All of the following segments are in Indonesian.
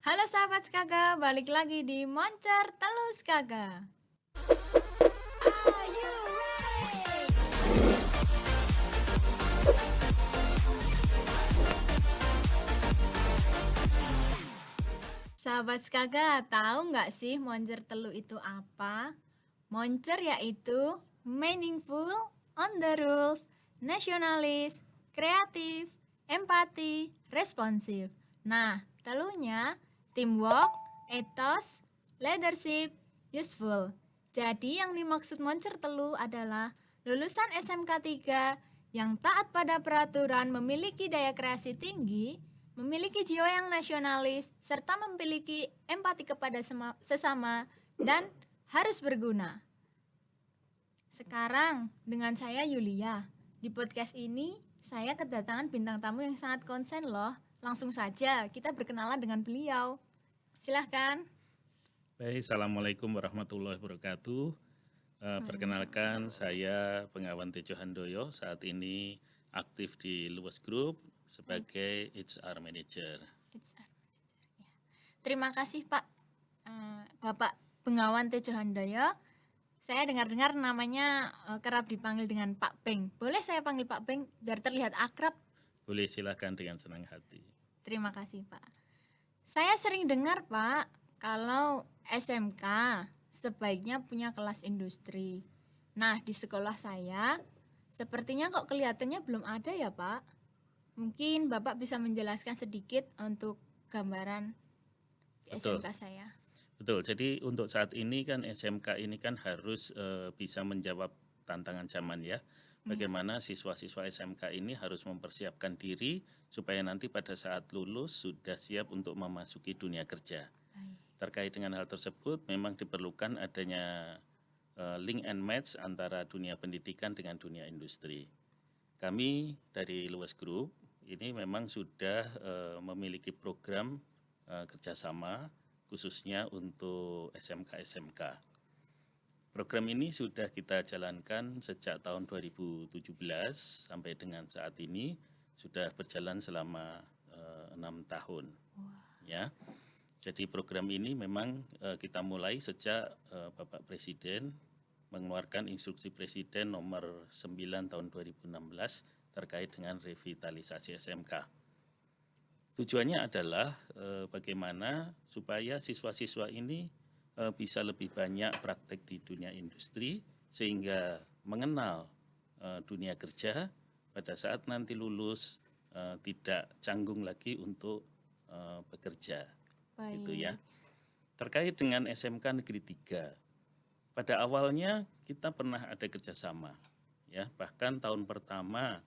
Halo sahabat Skaga, balik lagi di Moncer Telus Skaga. Sahabat Skaga, tahu nggak sih Moncer Telu itu apa? Moncer yaitu meaningful, on the rules, nasionalis, kreatif, empati, responsif. Nah, telunya teamwork, ethos, leadership, useful. Jadi yang dimaksud Moncer Telu adalah lulusan SMK 3 yang taat pada peraturan, memiliki daya kreasi tinggi, memiliki jiwa yang nasionalis, serta memiliki empati kepada sesama dan harus berguna. Sekarang dengan saya Yulia. Di podcast ini saya kedatangan bintang tamu yang sangat konsen loh. Langsung saja kita berkenalan dengan beliau. Silahkan. Baik, Assalamualaikum warahmatullahi wabarakatuh. Perkenalkan, saya Pengawan Tejo Handoyo, saat ini aktif di Luwes Group sebagai HR Manager. Terima kasih Pak Bapak Bengawan Tejo Handoyo. Saya dengar-dengar namanya kerap dipanggil dengan Pak Beng. Boleh saya panggil Pak Beng biar terlihat akrab? Boleh, silakan dengan senang hati. Terima kasih Pak. Saya sering dengar Pak, kalau SMK sebaiknya punya kelas industri. Nah, di sekolah saya sepertinya kok kelihatannya belum ada ya Pak. Mungkin Bapak bisa menjelaskan sedikit untuk gambaran di Betul. SMK saya. Betul, jadi untuk saat ini kan SMK ini kan harus bisa menjawab tantangan zaman ya. Bagaimana siswa-siswa SMK ini harus mempersiapkan diri supaya nanti pada saat lulus sudah siap untuk memasuki dunia kerja. Terkait dengan hal tersebut memang diperlukan adanya link and match antara dunia pendidikan dengan dunia industri. Kami dari Luwes Group ini memang sudah memiliki program kerjasama khususnya untuk SMK-SMK. Program ini sudah kita jalankan sejak tahun 2017 sampai dengan saat ini sudah berjalan selama 6 tahun. Ya. Jadi program ini memang kita mulai sejak Bapak Presiden mengeluarkan instruksi Presiden nomor 9 tahun 2016 terkait dengan revitalisasi SMK. Tujuannya adalah bagaimana supaya siswa-siswa ini bisa lebih banyak praktek di dunia industri sehingga mengenal dunia kerja pada saat nanti lulus tidak canggung lagi untuk bekerja. Baik. Gitu ya. Terkait dengan SMK Negeri 3, pada awalnya kita pernah ada kerjasama, ya bahkan tahun pertama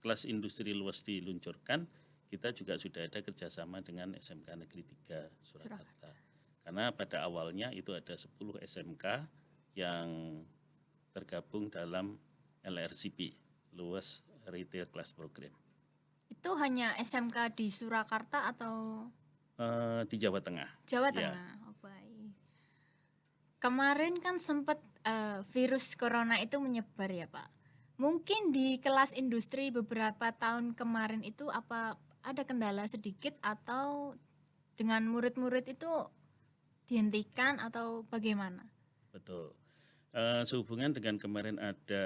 kelas industri luas diluncurkan, kita juga sudah ada kerjasama dengan SMK Negeri 3 Surakarta. Karena pada awalnya itu ada 10 SMK yang tergabung dalam LRCP, Luas Retail Class Program. Itu hanya SMK di Surakarta atau Di Jawa Tengah. Jawa Ya. Tengah? Oh, baik. Kemarin kan sempat virus corona itu menyebar ya Pak. Mungkin di kelas industri beberapa tahun kemarin itu apa ada kendala sedikit atau dengan murid-murid itu dihentikan atau bagaimana? Betul. Sehubungan dengan kemarin ada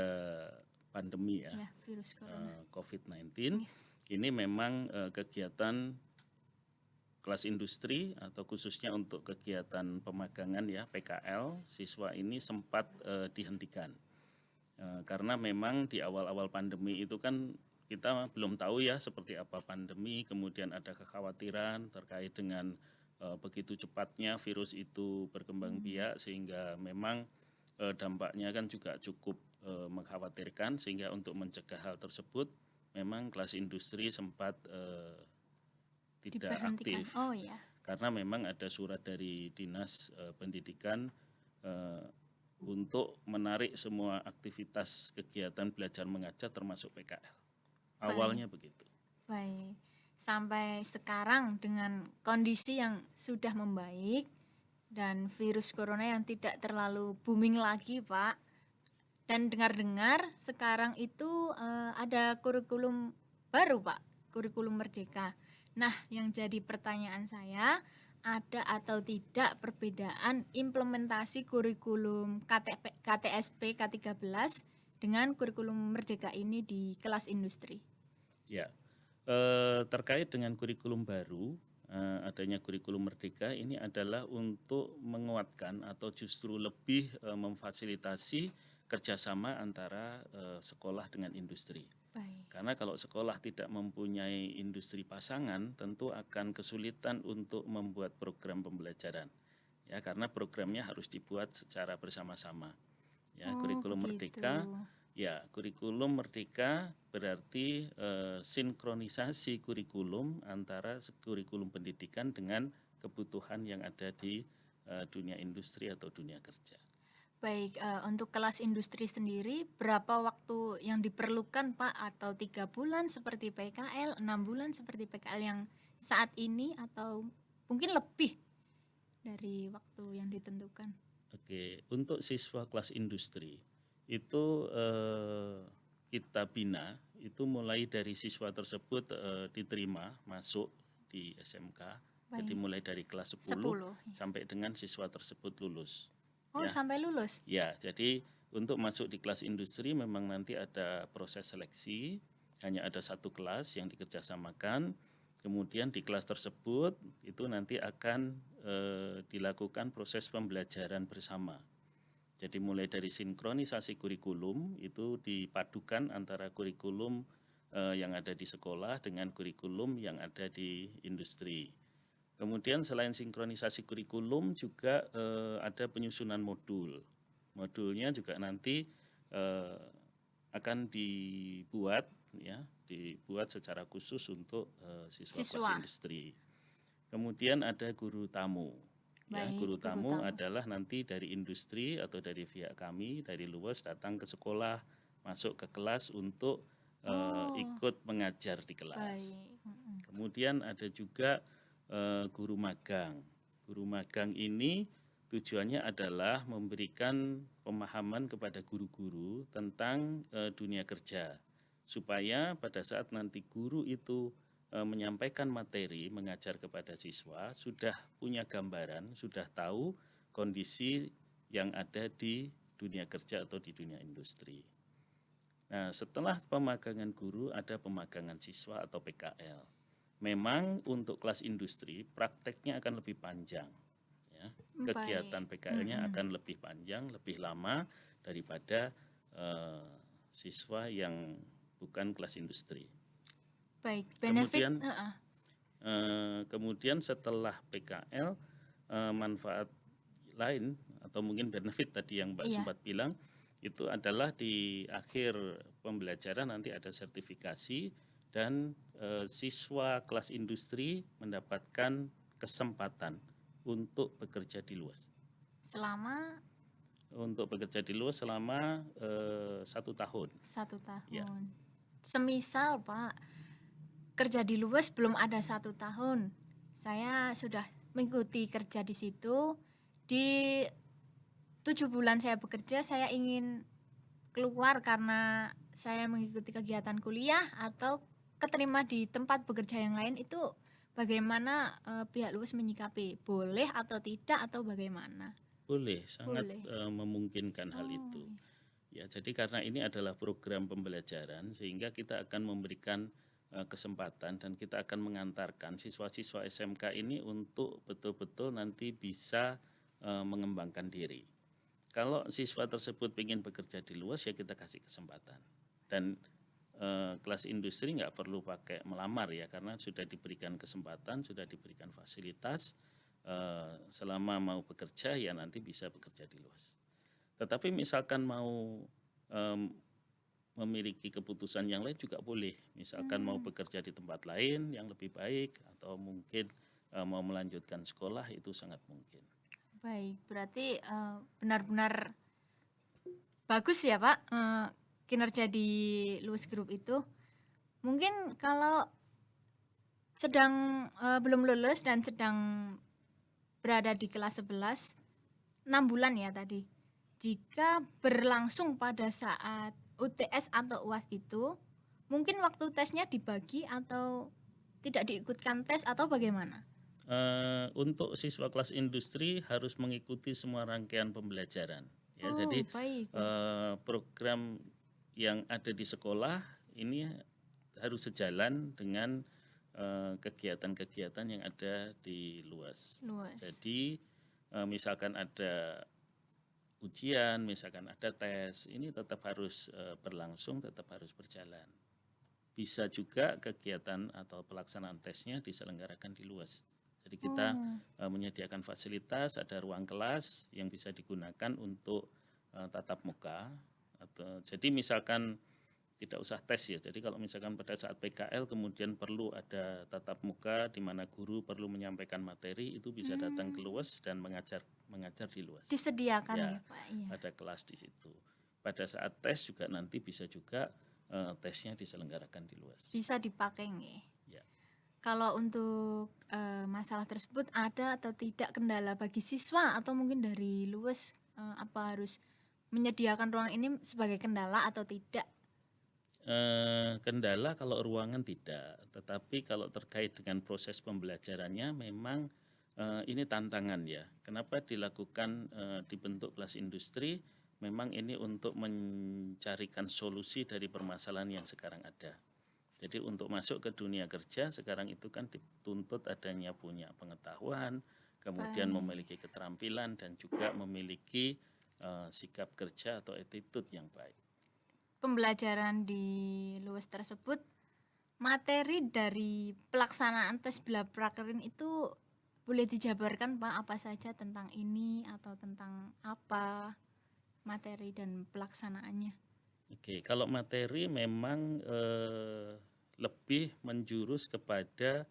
pandemi ya, Virus corona. COVID-19, ini memang kegiatan kelas industri atau khususnya untuk kegiatan pemagangan ya PKL siswa ini sempat dihentikan. Karena memang di awal-awal pandemi itu kan kita belum tahu ya seperti apa pandemi, kemudian ada kekhawatiran terkait dengan begitu cepatnya virus itu berkembang biak sehingga memang dampaknya kan juga cukup mengkhawatirkan, sehingga untuk mencegah hal tersebut memang kelas industri sempat tidak aktif. Oh ya. Karena memang ada surat dari Dinas Pendidikan untuk menarik semua aktivitas kegiatan belajar mengajar termasuk PKL. Awalnya begitu. Baik. Sampai sekarang dengan kondisi yang sudah membaik dan virus corona yang tidak terlalu booming lagi, Pak. Dan dengar-dengar sekarang itu ada kurikulum baru, Pak, kurikulum Merdeka. Nah, yang jadi pertanyaan saya, ada atau tidak perbedaan implementasi kurikulum KTSP K13 dengan kurikulum Merdeka ini di kelas industri? Ya, terkait dengan kurikulum baru, adanya kurikulum Merdeka ini adalah untuk menguatkan atau justru lebih memfasilitasi kerjasama antara sekolah dengan industri. Baik. Karena kalau sekolah tidak mempunyai industri pasangan, tentu akan kesulitan untuk membuat program pembelajaran. Ya, karena programnya harus dibuat secara bersama-sama. Ya, Oh, kurikulum begitu. Merdeka, ya kurikulum Merdeka berarti sinkronisasi kurikulum antara kurikulum pendidikan dengan kebutuhan yang ada di dunia industri atau dunia kerja. Baik, untuk kelas industri sendiri berapa waktu yang diperlukan Pak? Atau 3 bulan seperti PKL, 6 bulan seperti PKL yang saat ini, atau mungkin lebih dari waktu yang ditentukan? Oke, untuk siswa kelas industri itu kita bina itu mulai dari siswa tersebut diterima masuk di SMK. Jadi Baik, mulai dari kelas 10 10. sampai dengan siswa tersebut lulus. Oh, Ya, sampai lulus? ya. Jadi untuk masuk di kelas industri memang nanti ada proses seleksi, hanya ada satu kelas yang dikerjasamakan. Kemudian di kelas tersebut itu nanti akan dilakukan proses pembelajaran bersama. Jadi mulai dari sinkronisasi kurikulum itu dipadukan antara kurikulum yang ada di sekolah dengan kurikulum yang ada di industri. Kemudian selain sinkronisasi kurikulum juga ada penyusunan modul. Modulnya juga nanti akan dibuat secara khusus untuk siswa kelas Siswa. industri. Kemudian ada guru tamu. Ya, Baik, guru guru tamu tamu. adalah nanti dari industri atau dari pihak kami dari luas datang ke sekolah, masuk ke kelas untuk Oh, ikut mengajar di kelas. baik. Kemudian ada juga guru magang. Guru magang ini tujuannya adalah memberikan pemahaman kepada guru-guru tentang dunia kerja, supaya pada saat nanti guru itu menyampaikan materi mengajar kepada siswa sudah punya gambaran, sudah tahu kondisi yang ada di dunia kerja atau di dunia industri. Nah, setelah pemagangan guru ada pemagangan siswa atau PKL. Memang untuk kelas industri prakteknya akan lebih panjang. Ya. Kegiatan Baik. PKL-nya akan lebih panjang, lebih lama daripada siswa yang bukan kelas industri. Baik, benefit. Kemudian setelah PKL manfaat lain atau mungkin benefit tadi yang Mbak Iya. sempat bilang itu adalah di akhir pembelajaran nanti ada sertifikasi dan siswa kelas industri mendapatkan kesempatan untuk bekerja di luas. Untuk bekerja di luas selama 1 tahun. 1 tahun. Ya. Semisal Pak, kerja di luas belum ada 1 tahun, saya sudah mengikuti kerja di situ. Di 7 bulan saya bekerja, saya ingin keluar karena saya mengikuti kegiatan kuliah atau keterima di tempat bekerja yang lain, itu bagaimana pihak luas menyikapi? Boleh atau tidak atau bagaimana? Boleh, sangat Boleh. memungkinkan hal itu. Ya, jadi karena ini adalah program pembelajaran sehingga kita akan memberikan kesempatan dan kita akan mengantarkan siswa-siswa SMK ini untuk betul-betul nanti bisa mengembangkan diri. Kalau siswa tersebut ingin bekerja di luas ya kita kasih kesempatan. Dan kelas industri nggak perlu pakai melamar ya karena sudah diberikan kesempatan, sudah diberikan fasilitas. Selama mau bekerja ya nanti bisa bekerja di luas. Tetapi misalkan mau memiliki keputusan yang lain juga boleh. Misalkan mau bekerja di tempat lain yang lebih baik atau mungkin mau melanjutkan sekolah itu sangat mungkin. Baik, berarti benar-benar bagus ya Pak kinerja di Lewis Group itu. Mungkin kalau sedang belum lulus dan sedang berada di kelas 11, 6 bulan ya tadi. Jika berlangsung pada saat UTS atau UAS itu, mungkin waktu tesnya dibagi atau tidak diikutkan tes atau bagaimana? Untuk siswa kelas industri harus mengikuti semua rangkaian pembelajaran. Ya, jadi Baik. program yang ada di sekolah ini harus sejalan dengan kegiatan-kegiatan yang ada di luas. Luas. Jadi misalkan ada ujian, misalkan ada tes, ini tetap harus berlangsung, tetap harus berjalan. Bisa juga kegiatan atau pelaksanaan tesnya diselenggarakan di luas. Jadi kita menyediakan fasilitas, ada ruang kelas yang bisa digunakan untuk tatap muka. Jadi misalkan tidak usah tes ya. Jadi kalau misalkan pada saat PKL kemudian perlu ada tatap muka di mana guru perlu menyampaikan materi, itu bisa datang ke luas dan mengajar di luas. Disediakan Ya, ya Pak. Iya. ada kelas di situ. Pada saat tes juga nanti bisa juga tesnya diselenggarakan di luas. Bisa dipakai nggih. Ya. Kalau untuk masalah tersebut ada atau tidak kendala bagi siswa atau mungkin dari luas apa harus menyediakan ruang ini sebagai kendala atau tidak? Kendala kalau ruangan tidak, tetapi kalau terkait dengan proses pembelajarannya memang ini tantangan ya. Kenapa dilakukan dibentuk kelas industri? Memang ini untuk mencarikan solusi dari permasalahan yang sekarang ada. Jadi untuk masuk ke dunia kerja sekarang itu kan dituntut adanya punya pengetahuan, kemudian memiliki keterampilan dan juga memiliki sikap kerja atau attitude yang baik. Pembelajaran di luas tersebut, materi dari pelaksanaan tes Blaprekerin itu boleh dijabarkan Pak apa saja tentang ini atau tentang apa materi dan pelaksanaannya? Oke, kalau materi memang lebih menjurus kepada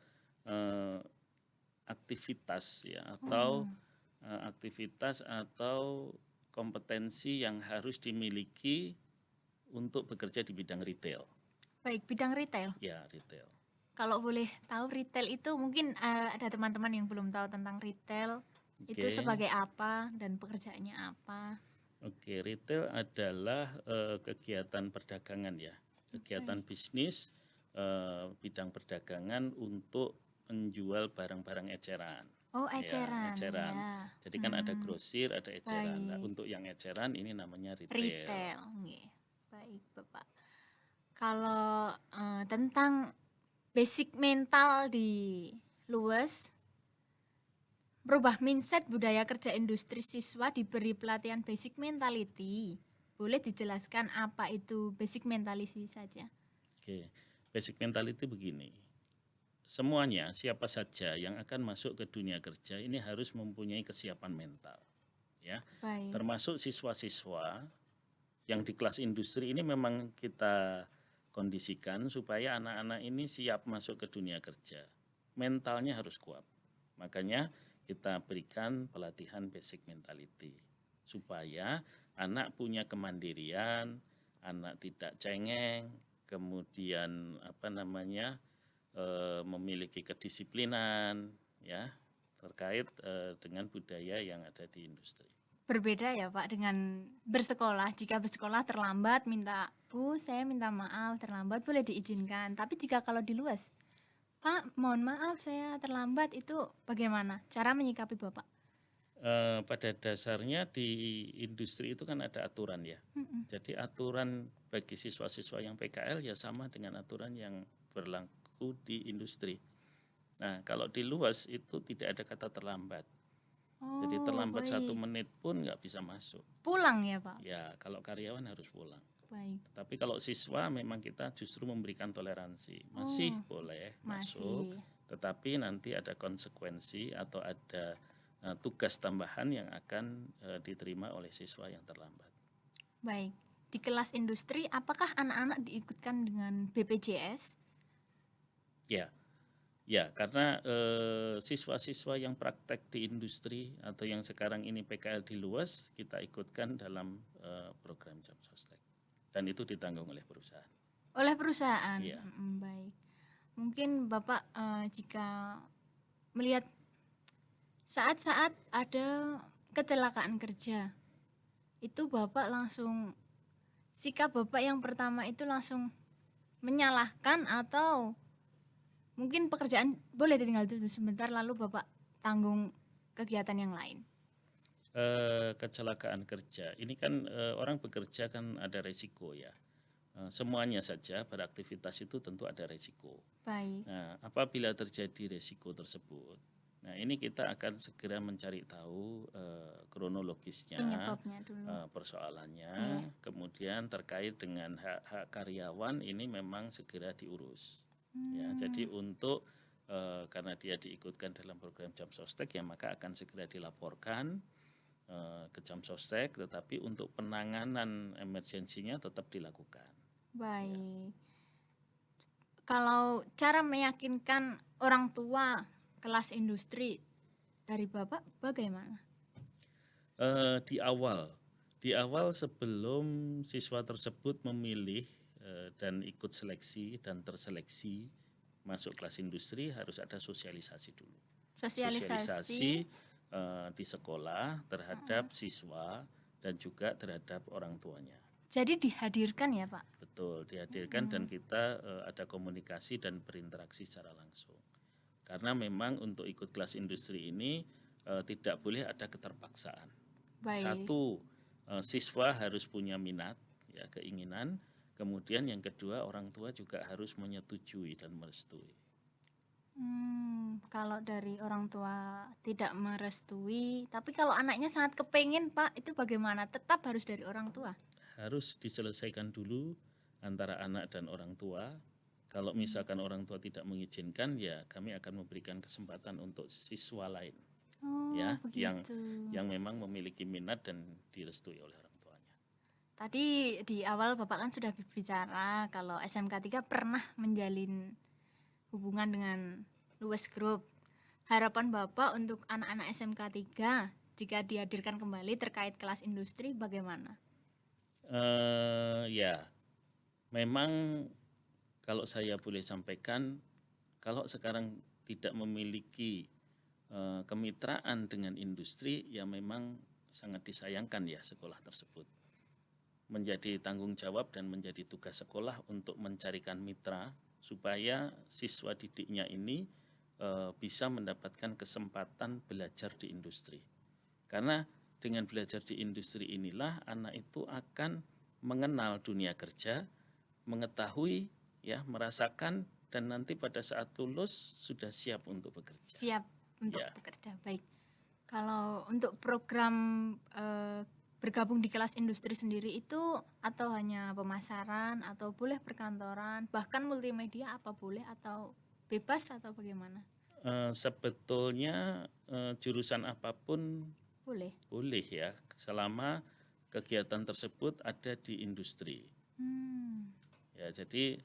aktivitas ya atau aktivitas atau kompetensi yang harus dimiliki untuk bekerja di bidang retail. Baik, bidang retail. Ya, retail. Kalau boleh tahu retail itu mungkin ada teman-teman yang belum tahu tentang retail. Itu Oke. sebagai apa dan pekerjaannya apa? Oke, retail adalah kegiatan perdagangan ya, kegiatan bisnis bidang perdagangan untuk menjual barang-barang eceran. Oh, Ya, eceran. eceran. Ya. Jadi kan ada grosir, ada eceran. Nah, Baik. untuk yang eceran ini namanya retail. Retail. Nggih. Baik, Bapak. Kalau tentang basic mental di luas, merubah mindset budaya kerja industri, siswa diberi pelatihan basic mentality. Boleh dijelaskan apa itu basic mentality saja? Oke, basic mentality begini. Semuanya, siapa saja yang akan masuk ke dunia kerja ini harus mempunyai kesiapan mental. Ya, Baik. termasuk siswa-siswa yang di kelas industri ini memang kita kondisikan supaya anak-anak ini siap masuk ke dunia kerja. Mentalnya harus kuat. Makanya kita berikan pelatihan basic mentality supaya anak punya kemandirian, anak tidak cengeng, kemudian memiliki kedisiplinan ya terkait dengan budaya yang ada di industri. Berbeda ya Pak dengan bersekolah. Jika bersekolah terlambat minta, Bu saya minta maaf terlambat boleh diizinkan. Tapi jika kalau di luas, Pak mohon maaf saya terlambat, itu bagaimana cara menyikapi Bapak? Pada dasarnya di industri itu kan ada aturan ya. Jadi aturan bagi siswa-siswa yang PKL ya sama dengan aturan yang berlaku di industri. Nah kalau di luas itu tidak ada kata terlambat. Jadi terlambat baik. 1 menit pun nggak bisa masuk. Pulang ya Pak? Ya kalau karyawan harus pulang. Baik. Tapi kalau siswa memang kita justru memberikan toleransi. Masih boleh masuk, tetapi nanti ada konsekuensi atau ada tugas tambahan yang akan diterima oleh siswa yang terlambat. Baik. Di kelas industri apakah anak-anak diikutkan dengan BPJS? Ya, karena siswa-siswa yang praktek di industri atau yang sekarang ini PKL di luas kita ikutkan dalam program Job Sostek dan itu ditanggung oleh perusahaan. Oleh perusahaan. Iya. Baik. Mungkin Bapak jika melihat saat-saat ada kecelakaan kerja, itu Bapak langsung sikap Bapak yang pertama itu langsung menyalahkan atau mungkin pekerjaan boleh ditinggal dulu sebentar lalu Bapak tanggung kegiatan yang lain. Kecelakaan kerja ini kan orang bekerja kan ada resiko ya. Semuanya saja beraktivitas itu tentu ada resiko. Baik. Nah, apabila terjadi resiko tersebut, nah ini kita akan segera mencari tahu kronologisnya, Penyebabnya dulu. persoalannya, Iya. kemudian terkait dengan hak-hak karyawan ini memang segera diurus. Ya, jadi untuk karena dia diikutkan dalam program Jam Sostek ya maka akan segera dilaporkan ke Jam Sostek, tetapi untuk penanganan emergensinya tetap dilakukan. Baik. Kalau cara meyakinkan orang tua kelas industri dari Bapak bagaimana? Di awal sebelum siswa tersebut memilih dan ikut seleksi dan terseleksi masuk kelas industri harus ada sosialisasi dulu. Sosialisasi. Di sekolah terhadap siswa dan juga terhadap orang tuanya. Jadi dihadirkan ya Pak? Betul, dihadirkan dan kita ada komunikasi dan berinteraksi secara langsung. Karena memang untuk ikut kelas industri ini tidak boleh ada keterpaksaan. Baik. Satu, siswa harus punya minat, ya keinginan. Kemudian yang kedua, orang tua juga harus menyetujui dan merestui. Kalau dari orang tua tidak merestui, tapi kalau anaknya sangat kepengen Pak, itu bagaimana? Tetap harus dari orang tua? Harus diselesaikan dulu antara anak dan orang tua. Kalau misalkan orang tua tidak mengizinkan, ya kami akan memberikan kesempatan untuk siswa lain. Oh, Ya, begitu. yang memang memiliki minat dan direstui oleh orang tuanya. Tadi di awal Bapak kan sudah berbicara kalau SMK 3 pernah menjalin hubungan dengan Luwes Group. Harapan Bapak untuk anak-anak SMK 3 jika dihadirkan kembali terkait kelas industri bagaimana? Ya, memang kalau saya boleh sampaikan, kalau sekarang tidak memiliki kemitraan dengan industri, ya memang sangat disayangkan ya sekolah tersebut. Menjadi tanggung jawab dan menjadi tugas sekolah untuk mencarikan mitra supaya siswa didiknya ini bisa mendapatkan kesempatan belajar di industri. Karena dengan belajar di industri inilah anak itu akan mengenal dunia kerja, mengetahui, ya, merasakan dan nanti pada saat lulus sudah siap untuk bekerja. Siap untuk Ya. bekerja. Baik. Kalau untuk program bergabung di kelas industri sendiri itu atau hanya pemasaran atau boleh perkantoran, bahkan multimedia apa boleh atau bebas atau bagaimana? Sebetulnya jurusan apapun Boleh. boleh ya, selama kegiatan tersebut ada di industri. Ya, jadi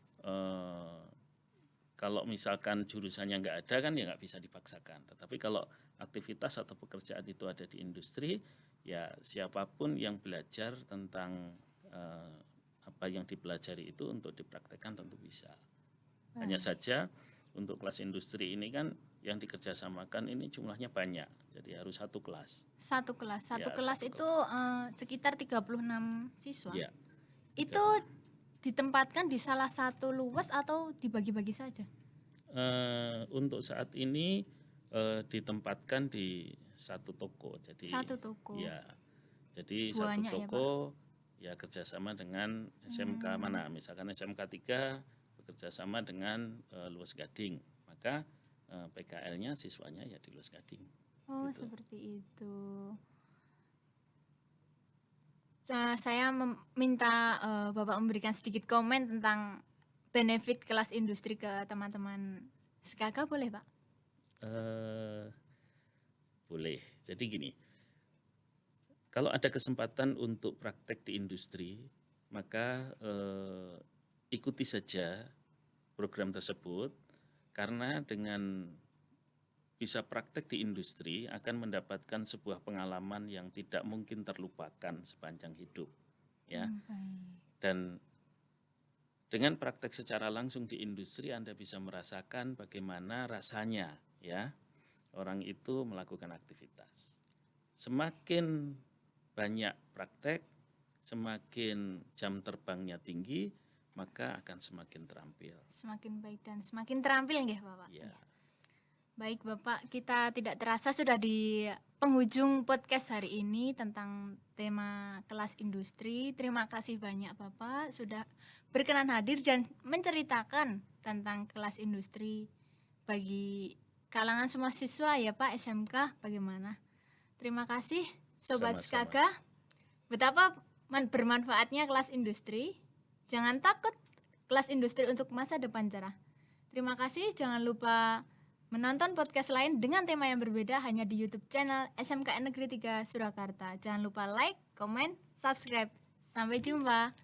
kalau misalkan jurusannya nggak ada kan ya nggak bisa dipaksakan. Tetapi kalau aktivitas atau pekerjaan itu ada di industri, ya siapapun yang belajar tentang apa yang dipelajari itu untuk dipraktekkan tentu bisa. Hanya saja untuk kelas industri ini kan yang dikerjasamakan ini jumlahnya banyak, jadi harus satu kelas. Satu kelas. Satu Ya, kelas satu itu sekitar 36 siswa. Ya, Itu ditempatkan di salah satu luas atau dibagi-bagi saja? untuk saat ini ditempatkan di satu toko. Jadi Satu toko. ya, jadi Banyak satu ya, toko ya kerjasama dengan SMK mana, misalkan SMK 3 bekerjasama dengan Luwes Gading, maka PKL-nya siswanya ya di Luwes Gading. Oh, Gitu. seperti itu. Saya meminta Bapak memberikan sedikit komen tentang benefit kelas industri ke teman-teman SKK, boleh Pak? Boleh. Jadi gini, kalau ada kesempatan untuk praktek di industri, maka ikuti saja program tersebut, karena dengan bisa praktek di industri akan mendapatkan sebuah pengalaman yang tidak mungkin terlupakan sepanjang hidup, ya. Dan dengan praktek secara langsung di industri Anda bisa merasakan bagaimana rasanya, ya, orang itu melakukan aktivitas. Semakin banyak praktek, semakin jam terbangnya tinggi, maka akan semakin terampil. Semakin baik dan semakin terampil nggih Bapak. Ya. Baik Bapak, kita tidak terasa sudah di penghujung podcast hari ini tentang tema kelas industri. Terima kasih banyak Bapak sudah berkenan hadir dan menceritakan tentang kelas industri bagi kalangan semua siswa ya Pak SMK bagaimana. Terima kasih Sobat Sama-sama. Skaka. Betapa bermanfaatnya kelas industri. Jangan takut, kelas industri untuk masa depan cerah. Terima kasih, jangan lupa menonton podcast lain dengan tema yang berbeda hanya di YouTube channel SMKN Negeri 3 Surakarta. Jangan lupa like, komen, subscribe. Sampai jumpa.